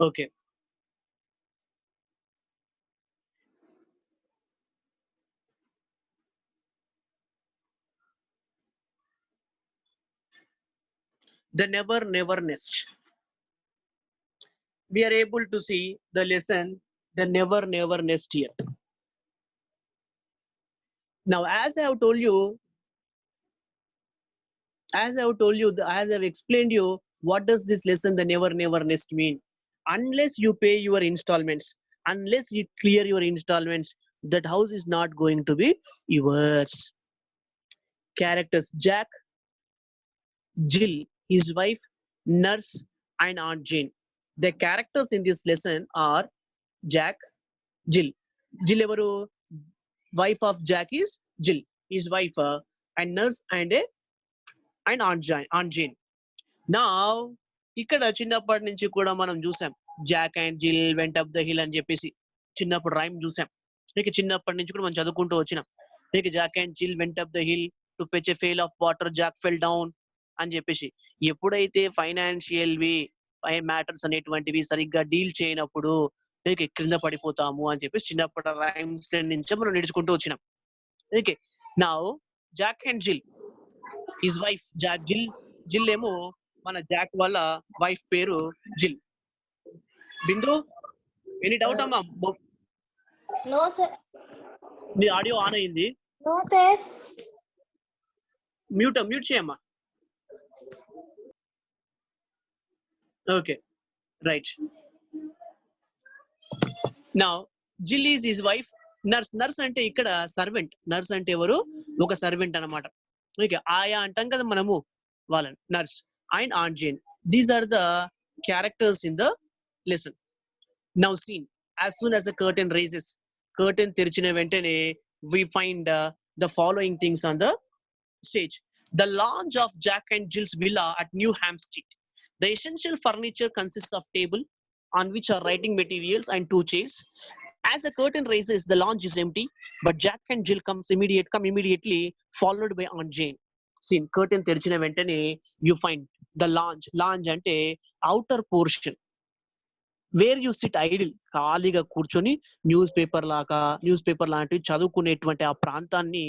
Okay. The never nest. We are able to see the lesson, the never nest here. Now, as I've explained you, what does this lesson, the never nest mean? Unless you pay your installments, unless you clear your installments, that house is not going to be yours. Characters: Jack, Jill, his wife, nurse, and Aunt Jane. The characters in this lesson are Jack, Jill. Jill evaru? Wife of Jack is Jill, his wife, and nurse and Aunt Jane. Now, ఇక్కడ చిన్నప్పటి నుంచి కూడా మనం చూసాం, Jack and జిల్ went up the hill అని చెప్పేసి చిన్నప్పుడు రైమ్ చూసాం. ఇక చిన్నప్పటి నుంచి కూడా మనం చదువుకుంటూ వచ్చినాం. ఇక జాక్ అండ్ జిల్ went up the hill to fetch a fail of water, Jack fell down అని చెప్పేసి. ఎప్పుడైతే ఫైనాన్షియల్వి మ్యాటర్స్ అనేటువంటివి సరిగ్గా డీల్ చేయనప్పుడు ఇక క్రింద పడిపోతాము అని చెప్పేసి చిన్నప్పటి రైమ్స్ నుంచి మనం నేర్చుకుంటూ వచ్చినాం. ఓకే. నా Jack and Jill, his wife Jill ఏమో మన జాక్ వాళ్ళ వైఫ్ పేరు జిల్. బిందు, ఎనీ డౌట్ అమ్మా? No, sir. నీ ఆడియో ఆన్ అయింది. No, sir. మ్యూట్ చేయమ్మా. Okay, right. నా Jill is his wife. Nurse అంటే ఇక్కడ సర్వెంట్. నర్స్ అంటే ఎవరు? ఒక సర్వెంట్ అన్నమాట. ఓకే, ఆయా అంటాం కదా మనము, వాళ్ళని nurse. And aunt Jane, these are the characters in the lesson. Now scene, as soon as the curtain raises, curtain తెరిచిన వెంటనే we find the following things on the stage. The launch of Jack and Jill's villa at New Hampstead. The essential furniture consists of table on which are writing materials and two chairs. As the curtain raises, the lounge is empty, but Jack and Jill come immediately, followed by Aunt Jane. Scene, curtain తెరిచిన వెంటనే you find the lounge. Lounge అంటే outer portion, where you sit idle, ఖాళీగా కూర్చొని news paper లాంటివి చదువుకునేటువంటి ఆ ప్రాంతాన్ని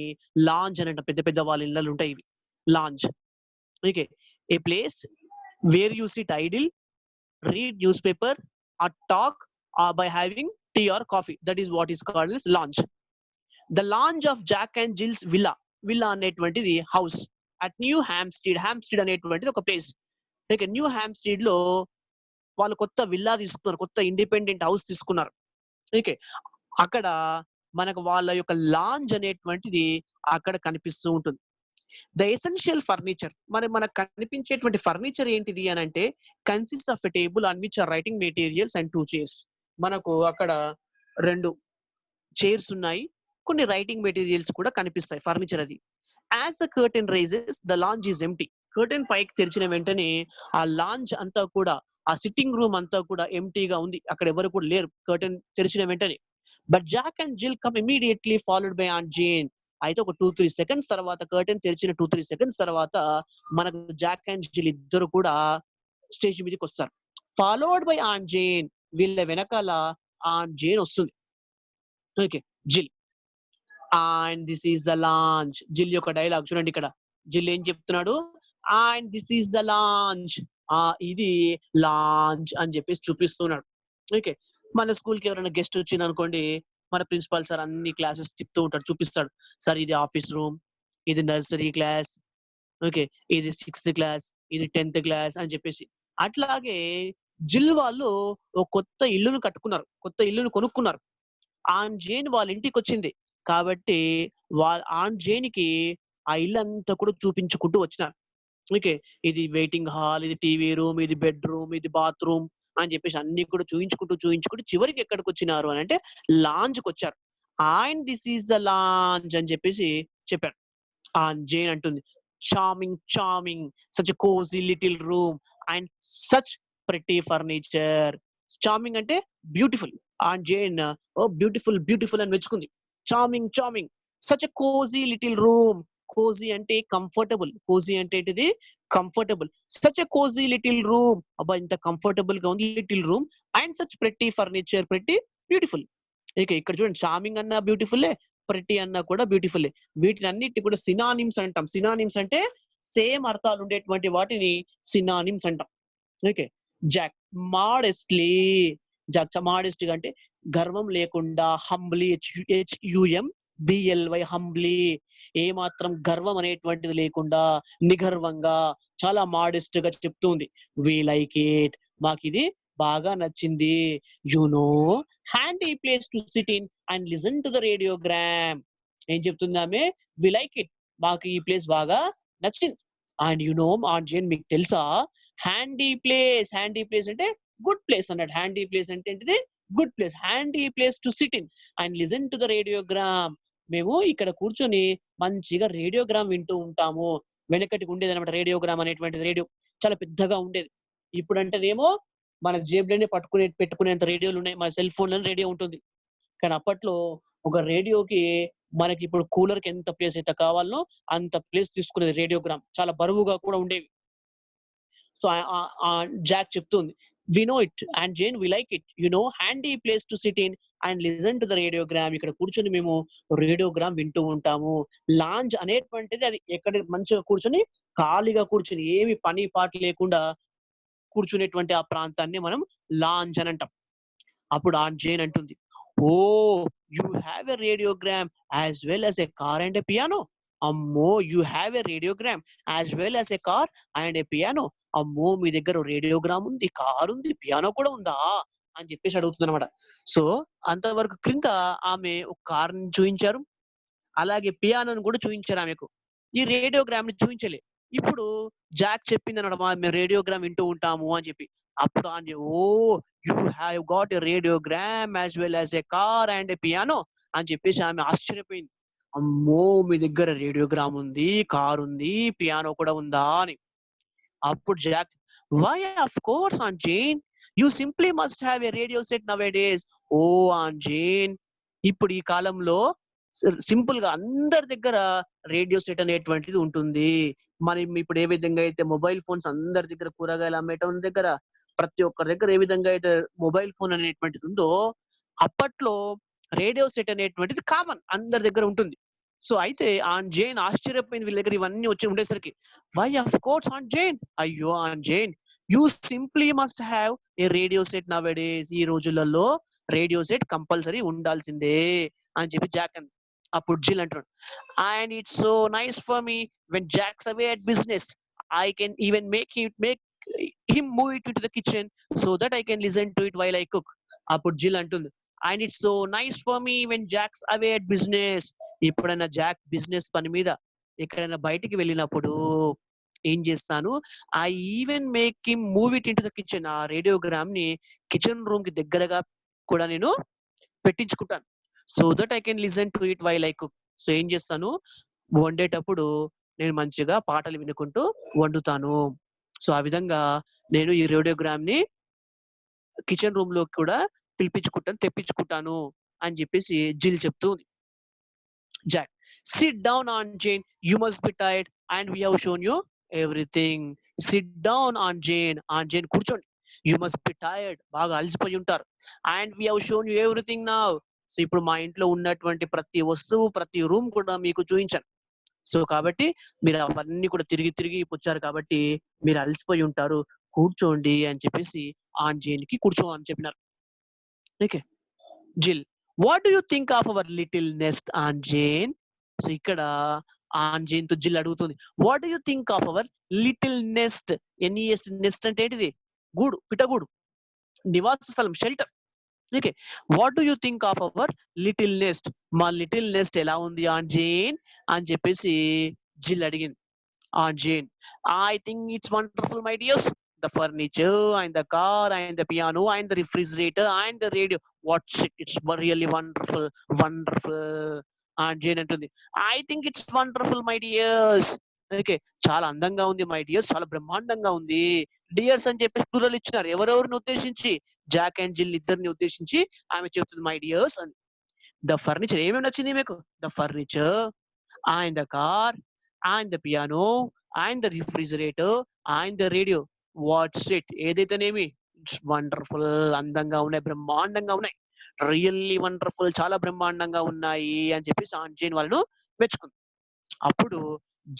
lounge అని అంట. పెద్ద పెద్ద వాళ్ళ ఇళ్ళలు ఉంటాయి ఇవి, lounge. Okay, a place where you sit idle, read news paper or talk by having tea or coffee, that is what is called this lounge. The lounge of Jack and Jill's villa. Villa అనేటువంటిది house at New Hampstead. Hampstead అనేటువంటిది ఒక place. Okay, new హ్యామ్స్టీడ్ లో వాళ్ళు కొత్త villa తీసుకున్నారు, కొత్త independent house తీసుకున్నారు. Okay, అక్కడ మనకు వాళ్ళ యొక్క లాంజ్ అనేటువంటిది అక్కడ కనిపిస్తూ ఉంటుంది. ద ఎసెన్షియల్ ఫర్నిచర్, మనకు కనిపించేటువంటి ఫర్నిచర్ ఏంటిది అని అంటే, consist of a table on which are writing materials and two chairs. మనకు అక్కడ 2 చైర్స్ ఉన్నాయి, కొన్ని రైటింగ్ మెటీరియల్స్ కూడా కనిపిస్తాయి, ఫర్నిచర్ అది. As the curtain rises, the lounge is empty. Curtain పైకి తెరిచిన వెంటనే ఆ లాంజ్ అంతా కూడా, ఆ సిట్టింగ్ రూమ్ అంతా కూడా ఎంప్టీగా ఉంది, అక్కడ ఎవరు కూడా లేరు కర్టెన్ తెరిచిన వెంటనే. But Jack and Jill come immediately followed by aunt Jane. అయితే ఒక 2-3 సెకండ్స్ తర్వాత, కర్టెన్ తెరిచిన 2-3 సెకండ్స్ తర్వాత మనకు జాక్ అండ్ జిల్ ఇద్దరు కూడా స్టేజ్ మీదకి వస్తారు, ఫాలోడ్ బై ఆంట్ జేన్. వీళ్ళ వెనకాల ఆంట్ జేన్ వస్తుంది. Okay, Jill and this is the lounge. Jill యొక్క డైలాగ్ చూడండి ఇక్కడ. జిల్ ఏం చెప్తున్నాడు? And this is the lounge, ఇది లాంచ్ అని చెప్పేసి చూపిస్తున్నాడు. ఓకే, మన స్కూల్ కి ఎవరైనా గెస్ట్ వచ్చింది అనుకోండి, మన ప్రిన్సిపాల్ సార్ అన్ని క్లాసెస్ చెప్తూ ఉంటాడు, చూపిస్తాడు. సార్ ఇది ఆఫీస్ రూమ్, ఇది నర్సరీ క్లాస్, ఓకే, ఇది 6th క్లాస్, ఇది 10th క్లాస్ అని చెప్పేసి. అట్లాగే జిల్ వాళ్ళు ఒక కొత్త ఇల్లును కట్టుకున్నారు, కొత్త ఇల్లును కొనుక్కున్నారు. ఆన్ జేన్ వాళ్ళ ఇంటికి వచ్చింది కాబట్టి ఆన్ జేన్ కి ఆ ఇల్లు అంతా కూడా చూపించుకుంటూ వచ్చినారు. ఓకే, ఇది వెయిటింగ్ హాల్, ఇది టీవీ రూమ్, ఇది బెడ్రూమ్, ఇది బాత్రూమ్ అని చెప్పేసి అన్ని కూడా చూయించుకుంటూ చివరికి ఎక్కడికి వచ్చినారు అని అంటే లాంజ్ కి వచ్చారు. And this is the lounge అని చెప్పేసి చెప్పారు. ఆన్ జేన్ అంటుంది, charming, such cosy little room and such pretty furniture. Charming అంటే beautiful. Aunt Jane oh beautiful అని మెచ్చుకుంది. Charming, such cosy little room, cosy అంటే కంఫర్టబుల్. కోజీ అంటే ఏంటిది? Comfortable. Such a cosy little room. అబ్బా! ఇంత comfortable గా ఉంది little room. And such pretty furniture. Pretty beautiful. ఇక ఇక్కడ చూడండి చార్మింగ్ అన్నా బ్యూటిఫుల్లే. ప్రెట్టి అన్నా కూడా బ్యూటిఫుల్లే. వీటినన్నిటిని కూడా సినానిమ్స్ అంటాం. సినానిమ్స్ అంటే సేమ్ అర్థాలు ఉండేటువంటి వాటిని సినానిమ్స్ అంటాం. ఓకే. Jack modestly. జాక్ మోడెస్ట్‌గా అంటే గర్వం లేకుండా, హంబ్లీ హెచ్‌యుఎంబీఎల్‌వై హంబ్లీ ఏ మాత్రం గర్వం అనేటువంటిది లేకుండా, నిగర్వంగా చాలా మోడెస్ట్‌గా చెప్తుంది. వి లైక్ ఇట్. మాకిది బాగా నచ్చింది. You know handy place to sit in and listen to the radiogram. ఏం చెప్తుంది ఆమె? We like it. మాకు ఈ ప్లేస్ బాగా నచ్చింది. అండ్ యూ నో ఆర్‌జేన్ మీకు తెలుసా? Handy place. హ్యాండీ ప్లేస్ అంటే గుడ్ ప్లేస్ అన్నట్టు. హ్యాండీ ప్లేస్ అంటే ఏంటిది? Good place. Handy place to sit in and listen to the radiogram. మేము ఇక్కడ కూర్చొని మంచిగా రేడియోగ్రామ్ వింటూ ఉంటాము. వెనకటికి ఉండేదన్నమాట రేడియోగ్రామ్ అనేటువంటిది. రేడియో చాలా పెద్దగా ఉండేది. ఇప్పుడంటేనేమో మన జేబులోనే పెట్టుకునేంత రేడియోలు ఉన్నాయి. మన సెల్ ఫోన్‌లోనే రేడియో ఉంటుంది. కానీ అప్పట్లో ఒక రేడియోకి మనకిప్పుడు కూలర్‌కి ఎంత ప్లేస్ అయితే కావాలనో అంత ప్లేస్ తీసుకునేది రేడియోగ్రామ్. చాలా బరువుగా కూడా ఉండేవి. సో జాక్ చెప్తుంది. We know it and Jane we like it. You know handy place to sit in and listen to the radiogram. ఇక్కడ కూర్చొని మేము రేడియోగ్రామ్ వింటూ ఉంటాము. లాంజ్ అనేటువంటిది అది ఎక్కడ మంచిగా కూర్చొని ఖాళీగా కూర్చొని ఏమి పని పాట లేకుండా కూర్చునేటువంటి ఆ ప్రాంతాన్ని మనం లాంజ్ అని అంటాం. అప్పుడు ఆంట్ జేన్ అంటుంది, oh! You have a radiogram as well as a car and a piano. అమ్మో! You have a radiogram as well as a car and a piano. అమ్మో! మీ దగ్గర రేడియోగ్రామ్ ఉంది, కార్ ఉంది, పియానో కూడా ఉందా? అని చెప్పేసి అడుగుతుందన్నమాట. సో, అంతవరకు క్రింద ఆమె ఒక కార్‌ని చూయించారు. అలాగే పియానోని కూడా చూయించారు ఆమెకు. ఈ రేడియోగ్రామ్‌ని చూయించలే. ఇప్పుడు జాక్ చెప్పిందన్నమాట. మేము రేడియోగ్రామ్ వింటూ ఉంటాము అని చెప్పి. అప్పుడు ఆమె oh! You have got a radiogram as well as a car and a piano అని చెప్పేసి ఆమె ఆశ్చర్యపోయింది. అమ్మో! మీ దగ్గర రేడియోగ్రామ్ ఉంది, కార్ ఉంది, పియానో కూడా ఉందా అని. అప్పుడు Jack why of course aunt Jane. You simply must have a radio set nowadays. Oh! Aunt Jane. ఇప్పుడు ఈ కాలంలో సింపుల్‌గా అందరి దగ్గర రేడియో సెట్ అనేటువంటిది ఉంటుంది. మనం ఇప్పుడు ఏ విధంగా అయితే మొబైల్ ఫోన్స్ అందరి దగ్గర కూరగాయలు అమ్మేటోని దగ్గర, ప్రతి ఒక్కరి దగ్గర ఏ విధంగా అయితే మొబైల్ ఫోన్ అనేటువంటిది ఉందో, అప్పట్లో రేడియో సెట్ అనేటువంటిది కామన్. అందరి దగ్గర ఉంటుంది. సో, అయితే ఆంట్ జేన్ ఆశ్చర్యపోయింది వీళ్ళ దగ్గర ఇవన్నీ వచ్చి ఉండేసరికి. Why of course aunt Jane. అయ్యో! Aunt Jane you simply must have a radio set nowadays. ఈ రోజులలో రేడియో సెట్ కంపల్సరీ ఉండాల్సిందే అని చెప్పి జాక్ అంది. అప్పుడు జిల్ అంటున్నాడు. And it's so nice for me when Jack's away at business. I can even make him move it into the kitchen so that I can listen to it while I cook. అప్పుడు Jill అంటుంది. And it's so nice for me when Jack's away at business. ఎప్పుడైనా Jack business పని మీద ఎక్కడైనా బయటికి వెళ్ళినప్పుడు ఏం చేస్తాను, I even make him move it into the kitchen. ఆ రేడియోగ్రామ్ ని కిచెన్ రూమ్ కి దగ్గరగా కూడా నేను పెట్టించుకుంటాను. So that I can listen to it while I cook. So ఏం చేస్తాను, వండేటప్పుడు నేను మంచిగా పాటలు వినుకుంటూ వండుతాను. సో ఆ విధంగా నేను ఈ రేడియోగ్రామ్ ని కిచెన్ రూమ్ లోకి కూడా తెప్పించుకుంటాను అని చెప్పేసి జిల్ చెప్తూ ఉంది. Jack sit down aunt Jane, you must be tired and we have shown you everything. Sit down aunt Jane. Aunt Jane కూర్చోండి. You must be tired. బాగా అలసిపోయి ఉంటారు. And we have shown you everything now. So ఇప్పుడు మా ఇంట్లో ఉన్నటువంటి ప్రతి వస్తువు, ప్రతి రూమ్ కూడా మీకు చూయించాను. సో కాబట్టి మీరు అవన్నీ కూడా తిరిగి తిరిగి వచ్చారు కాబట్టి మీరు అలసిపోయి ఉంటారు. కూర్చోండి అని చెప్పేసి ఆన్ జేన్‌కి కూర్చో అని చెప్పినారు. Okay. Jill what do you think of our little nest aunt Jane. So ఇక్కడ ఆన్ జేన్ తో జిల్ అడుగుతుంది. What do you think of our little nest. NES nest అంటే ఏంటిది? గూడు, పిట్టగూడు, నివాస స్థలం, shelter. Okay. What do you think of our little nest. మా లిటిల్ నెస్ట్ ఎలా ఉంది ఆన్ జేన్ అని చెప్పేసి జిల్ అడిగింది. Aunt Jane I think it's wonderful my dears. The furniture and the car and the piano and the refrigerator and the radio. What's it? It's really wonderful, wonderful. And Jane అంటుంది. I think it's wonderful, my dears. Okay. చాలా అందంగా ఉంది my dears. చాలా బ్రహ్మాండంగా ఉంది. Dears అని చెప్పేసి plural ఇచ్చినారు. ఎవరెవరిని ఉద్దేశించి? జాక్ అండ్ జిల్ ఇద్దరిని ఉద్దేశించి ఆమె చెప్తుంది మై డియర్స్ అని. ద ఫర్నిచర్ ఏమేమి నచ్చింది మీకు? The furniture and the car and the piano and the refrigerator and the radio. What's it ఏదైతేనేమి ఇట్స్ వండర్ఫుల్, అందంగా ఉన్నాయి, బ్రహ్మాండంగా ఉన్నాయి, రియల్లీ వండర్ఫుల్, చాలా బ్రహ్మాండంగా ఉన్నాయి అని చెప్పేసి ఆంట్ జేన్ వాళ్ళను మెచ్చుకుంది. అప్పుడు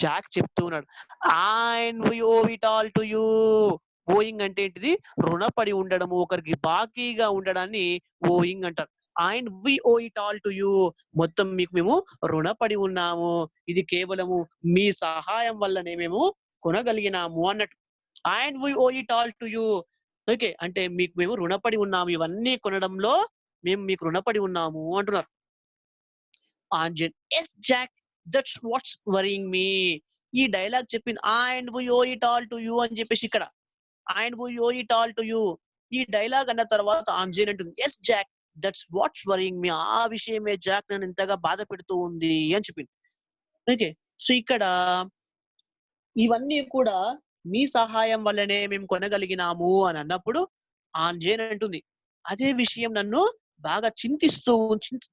జాక్ చెప్తూ ఉన్నాడు, and we owe it all to you. Owing అంటే ఏంటిది? రుణపడి ఉండడము, ఒకరికి బాకీగా ఉండడాన్ని ఓయింగ్ అంటారు. And we owe it all to you. మొత్తం మీకు మేము రుణపడి ఉన్నాము, ఇది కేవలము మీ సహాయం వల్లనే మేము కొనగలిగినాము అన్నట్టు. And we owe it all to you. Okay, అంటే మీకు మేము రుణపడి ఉన్నాము, ఇవన్నీ కొనడంలో మేము మీకు రుణపడి ఉన్నాము అంటున్నారు. Aunt Jane, yes Jack, that's what's worrying me. ఈ డైలాగ్ చెప్పింది and we owe it all to you అని చెప్పేసి ఇక్కడ and we owe it all to you. ఈ డైలాగ్ అన్న తర్వాత ఆంజన్ అంటుంది, yes Jack, that's what's worrying me. ఆ విషయమే జాక్ నన్ను ఇంతగా బాధ పెడుతూ ఉంది అని చెప్పింది. ఓకే, సో ఇక్కడ ఇవన్నీ కూడా మీ సహాయం వల్లనే మేము కొనగలిగినాము అని అన్నప్పుడు ఆంజేన్ అంటుంది, అదే విషయం నన్ను బాగా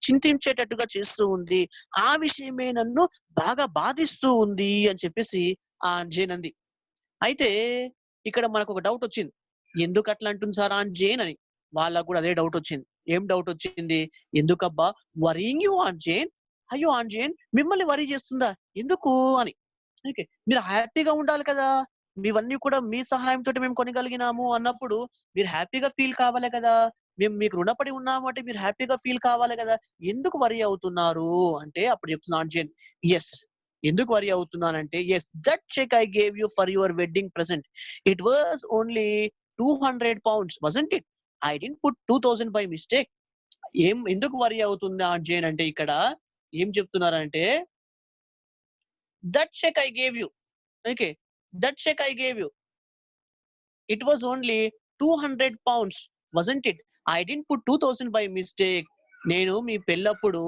చింతించేటట్టుగా చేస్తూ ఉంది, ఆ విషయమే నన్ను బాగా బాధిస్తూ ఉంది అని చెప్పేసి ఆంజేన్ అంది. అయితే ఇక్కడ మనకు ఒక డౌట్ వచ్చింది, ఎందుకు అట్లా అంటుంది సార్ ఆంజేన్ అని. వాళ్ళకు కూడా అదే డౌట్ వచ్చింది. ఏం డౌట్ వచ్చింది? ఎందుకబ్బా వరీయింగ్ యూ ఆంజేన్, అయ్యో ఆంజేన్ మిమ్మల్ని వరీ చేస్తుందా ఎందుకు అని. ఓకే, మీరు హ్యాపీగా ఉండాలి కదా, మీవన్నీ కూడా మీ సహాయంతో మేము కొనగలిగినాము అన్నప్పుడు మీరు హ్యాపీగా ఫీల్ కావాలి కదా, మేము మీకు రుణపడి ఉన్నాము అంటే మీరు హ్యాపీగా ఫీల్ కావాలి కదా, ఎందుకు వరి అవుతున్నారు అంటే అప్పుడు చెప్తున్నాను జేన్, ఎస్, ఎందుకు వరి అవుతున్నానంటే yes, that check I gave you for your wedding present, it was only 200 pounds wasn't it, I didn't put 2000 by mistake. ఏం ఎందుకు వరి అవుతుందా జేన్ అంటే ఇక్కడ ఏం చెప్తున్నారంటే, that check I gave you, okay, that check I gave you, it was only 200 pounds wasn't it, I didn't put 2000 by mistake. నేను మీ పెళ్ళప్పుడు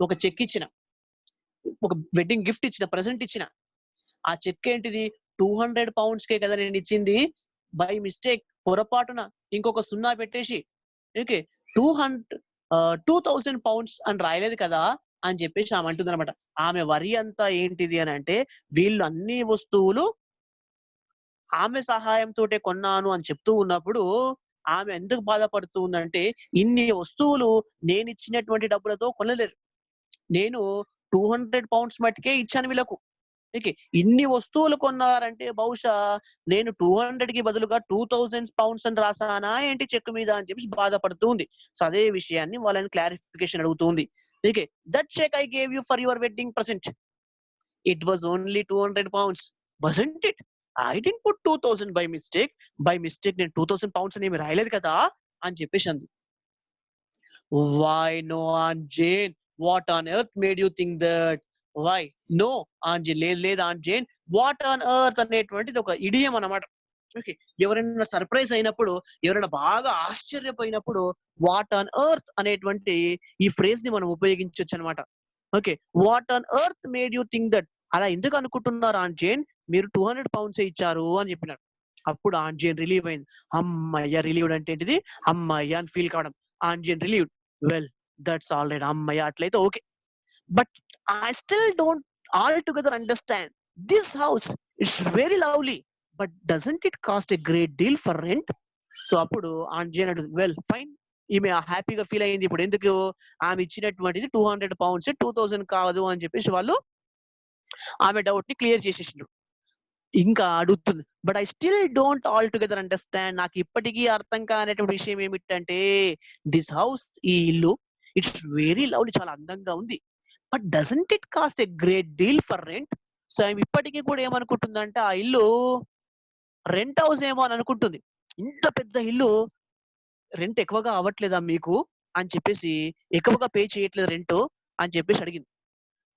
ఒక చెక్ ఇచ్చిన, ఒక వెడ్డింగ్ గిఫ్ట్ ఇచ్చిన, ప్రెసెంట్ ఇచ్చిన, ఆ చెక్ ఏంటిది 200 pounds కే కదా నేను ఇచ్చింది, బై మిస్టేక్ పొరపాటున ఇంకొక సున్నా పెట్టేసి, ఓకే, 2000 pounds అని రాయలేదు కదా అని చెప్పేసి ఆమె అంటుంది అనమాట. ఆమె వరి అంతా ఏంటిది అని అంటే, వీళ్ళు అన్ని వస్తువులు ఆమె సహాయంతోటే కొన్నాను అని చెప్తూ ఉన్నప్పుడు ఆమె ఎందుకు బాధపడుతూ ఉందంటే, ఇన్ని వస్తువులు నేనిచ్చినటువంటి డబ్బులతో కొనలేరు, నేను 200 pounds మట్టుకే ఇచ్చాను వీళ్ళకు. ఓకే, ఇన్ని వస్తువులు కొన్నారంటే బహుశా నేను 200కి బదులుగా 2000 pounds అని రాసానా ఏంటి చెక్ మీద అని చెప్పేసి బాధపడుతూ ఉంది. సో అదే విషయాన్ని వాళ్ళని క్లారిఫికేషన్ అడుగుతుంది. Okay, that check I gave you for your wedding present, it was only 200 pounds wasn't it, I didn't put 2000 by mistake, by mistake నేను 2000 pounds అని ఏమి రాయలేదు కదా అని చెప్పేసి అంది. Why no aunt Jane, what on earth made you think that, why no aunt Jane, లేదు లేదు aunt Jane, what on earth అనేటువంటిది ఒక ఇడియం అన్నమాట. ఓకే, ఎవరైనా సర్ప్రైజ్ అయినప్పుడు, ఎవరైనా బాగా ఆశ్చర్యపోయినప్పుడు వాట్ ఆన్ ఎర్త్ అనేటువంటి ఈ ఫ్రేజ్ ని మనం ఉపయోగించవచ్చు అనమాట. Okay, what on earth made you think that, అలా ఎందుకు అనుకుంటున్నారు ఆన్ జేన్, మీరు 200 pounds ఇచ్చారు అని చెప్పినాడు. అప్పుడు ఆన్ జేన్ రిలీవ్ అయింది. అమ్మయ్య, రిలీవ్డ్ అంటే ఏంటిది, అమ్మయ్య అని ఫీల్ కావడం. Aunt Jane relieved, well that's all right, అమ్మయ్య అట్లయితే okay, but I still don't all together understand, this house it's very lovely, but doesn't it cost a great deal for rent. So అప్పుడు aunt Jane అంటుంది, well fine, ఈమె హ్యాపీగా feel అయింది. ఇప్పుడు ఎందుకు, ఆమె ఇచ్చినటువంటిది 200 pounds, 2000 కాదు అని చెప్పేసి వాళ్ళు ఆమె డౌట్ ని క్లియర్ చేసేసిండ్రు. ఇంకా అడుగుతుంది, but I still don't all together understand, నాకు ఇప్పటికీ అర్థం కానటువంటి విషయం ఏమిటంటే, దిస్ హౌస్, ఈ ఇల్లు, ఇట్స్ వెరీ లవ్లీ, చాలా అందంగా ఉంది, but doesn't it cost a great deal for rent. So ఆమె ఇప్పటికీ కూడా ఏమనుకుంటుందంటే, ఆ ఇల్లు రెంట్ హౌస్ ఏమో అని అనుకుంటుంది. ఇంత పెద్ద ఇల్లు రెంట్ ఎక్కువగా అవ్వట్లేదా మీకు అని చెప్పేసి, ఎక్కువగా పే చేయట్లేదు రెంట్ అని చెప్పేసి అడిగింది.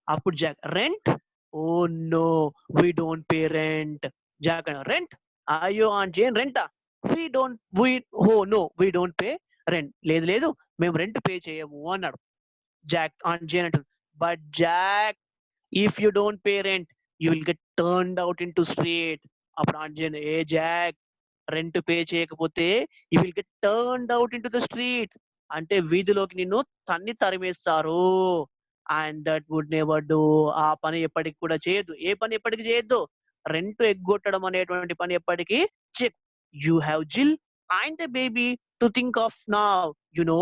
అప్పుడు Jack, rent, oh no, we don't pay rent. Jack rent, అయ్యో ఆంట్ జేన్ రెంటా, we oh no we don't pay rent, లేదు లేదు మేము రెంట్ పే చేయము అన్నాడు. జాక్ ఆంట్ జేన్ అంటుంది, but Jack, if you don't pay rent you will get turned out into street. అప్పుడు aunt Jane, ఏ Jack, rent pay చేయకపోతే you will get turned out into the street, అంటే వీధిలోకి నిన్ను తరిమేస్తారు. And that would never do. ఆ పని ఎప్పటికి కూడా చేయొద్దు. ఏ పని ఎప్పటికి చేయొద్దు? రెంట్ ఎగ్గొట్టడం అనేటువంటి పని ఎప్పటికీ చెక్. యూ హ్యావ్ జిల్ and the baby to think of now. You know,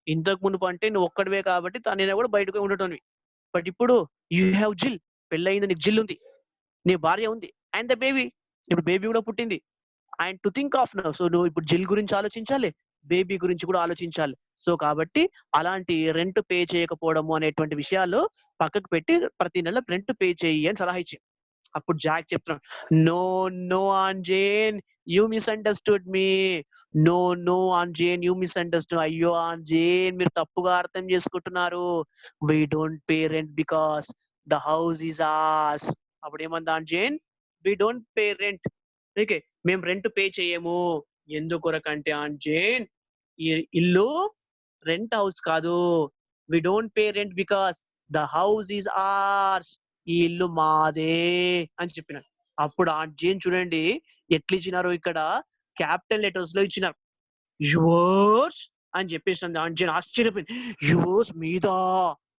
ఇంతకు మునుపు అంటే నువ్వు ఒక్కడివే కాబట్టి నేను కూడా బయటకు ఉండటోనివి. బట్ ఇప్పుడు యూ హ్యావ్ జిల్, పెళ్ళయింది, నీకు జిల్ ఉంది, నీ భార్య ఉంది, అండ్ ద బేబీ, ఇప్పుడు బేబీ కూడా పుట్టింది. And to think of now, so నువ్వు ఇప్పుడు జిల్ గురించి ఆలోచించాలి, బేబీ గురించి కూడా ఆలోచించాలి. సో కాబట్టి అలాంటి రెంట్ పే చేయకపోవడము అనేటువంటి విషయాలు పక్కకు పెట్టి ప్రతి నెల రెంట్ పే చెయ్యి అని సలహా ఇచ్చింది. అప్పుడు జాక్ చెప్తున్నాడు, no no aunt Jane, you misunderstood me. No no aunt Jane, you misunderstood. అయ్యో ఆంజేన్, మీరు తప్పుగా అర్థం చేసుకుంటున్నారు. We don't pay rent because the house is ours. అప్పుడు ఏమంది aunt Jane, we don't pay rent. Okay, మేము రెంట్ పే చేయము. ఎందుకొరకంటే ఆంజేన్, ఈ ఇల్లు రెంట్ హౌస్ కాదు. We don't pay rent because the house is ours. ఈ ఇల్లు మాదే అని చెప్పినాడు. అప్పుడు ఆంజేన్ చూడండి ఎట్లా ఇచ్చినారో, ఇక్కడ క్యాపిటల్ లెటర్స్ లో ఇచ్చినారు. యువర్స్ అని చెప్పేసి ఆంజేన్ ఆశ్చర్యపోయింది. యువర్స్ మీదా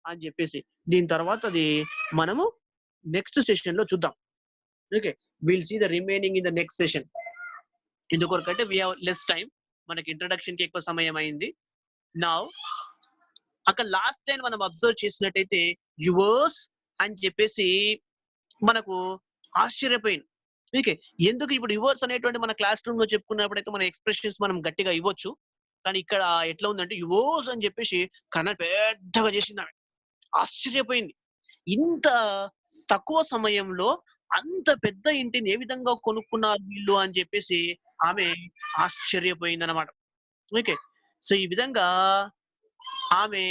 అని చెప్పేసి. దీని తర్వాత అది మనము నెక్స్ట్ సెషన్ లో చూద్దాం. Okay, will see the remaining in the next session. ఎందుకొరకంటే వి హావ్ లెస్ టైం, మనకి ఇంట్రడక్షన్ కి ఎక్కువ సమయం అయింది. నౌ అక్కడ లాస్ట్ లైన్ మనం అబ్జర్వ్ చేసినట్టయితే యువర్స్ అని చెప్పేసి మనకు ఆశ్చర్యపోయింది. ఓకే, ఎందుకు ఇప్పుడు యువర్స్ అనేటువంటి మన క్లాస్ రూమ్ లో చెప్పుకున్నప్పుడైతే మన ఎక్స్ప్రెషన్స్ మనం గట్టిగా ఇవ్వచ్చు. కానీ ఇక్కడ ఎట్లా ఉందంటే యువర్స్ అని చెప్పేసి కన్నా పెద్దగా చేసింది ఆమె. ఆశ్చర్యపోయింది. ఇంత తక్కువ సమయంలో అంత పెద్ద ఇంటిని ఏ విధంగా కొనుక్కున్నారు వీళ్ళు అని చెప్పేసి ఆమె ఆశ్చర్యపోయింది అనమాట. ఓకే, సో ఈ విధంగా ఆమె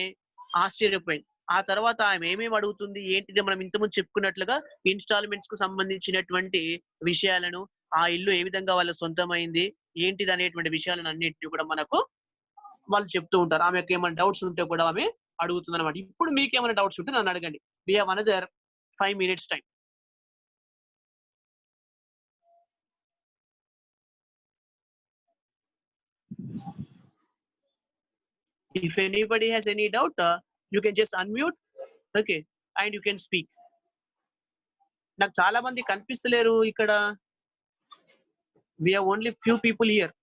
ఆశ్చర్యపోయింది. ఆ తర్వాత ఆమె ఏమేమి అడుగుతుంది ఏంటిది, మనం ఇంతకుముందు చెప్పుకున్నట్లుగా ఇన్‌స్టాల్‌మెంట్స్ కు సంబంధించినటువంటి విషయాలను, ఆ ఇల్లు ఏ విధంగా వాళ్ళ సొంతమైంది, ఏంటిది అనేటువంటి విషయాలను అన్నిటిని కూడా మనకు వాళ్ళు చెప్తూ ఉంటారు. ఆమెకి ఏమైనా డౌట్స్ ఉంటే కూడా ఆమె అడుగుతుందన్నమాట. ఇప్పుడు మీకేమైనా డౌట్స్ ఉంటే నన్ను అడగండి. We have another 5 minutes time. If anybody has any doubt, you can just unmute, okay, and you can speak. నాకు చాలా మంది కనిపిస్తలేరు ఇక్కడ. We have only few people here.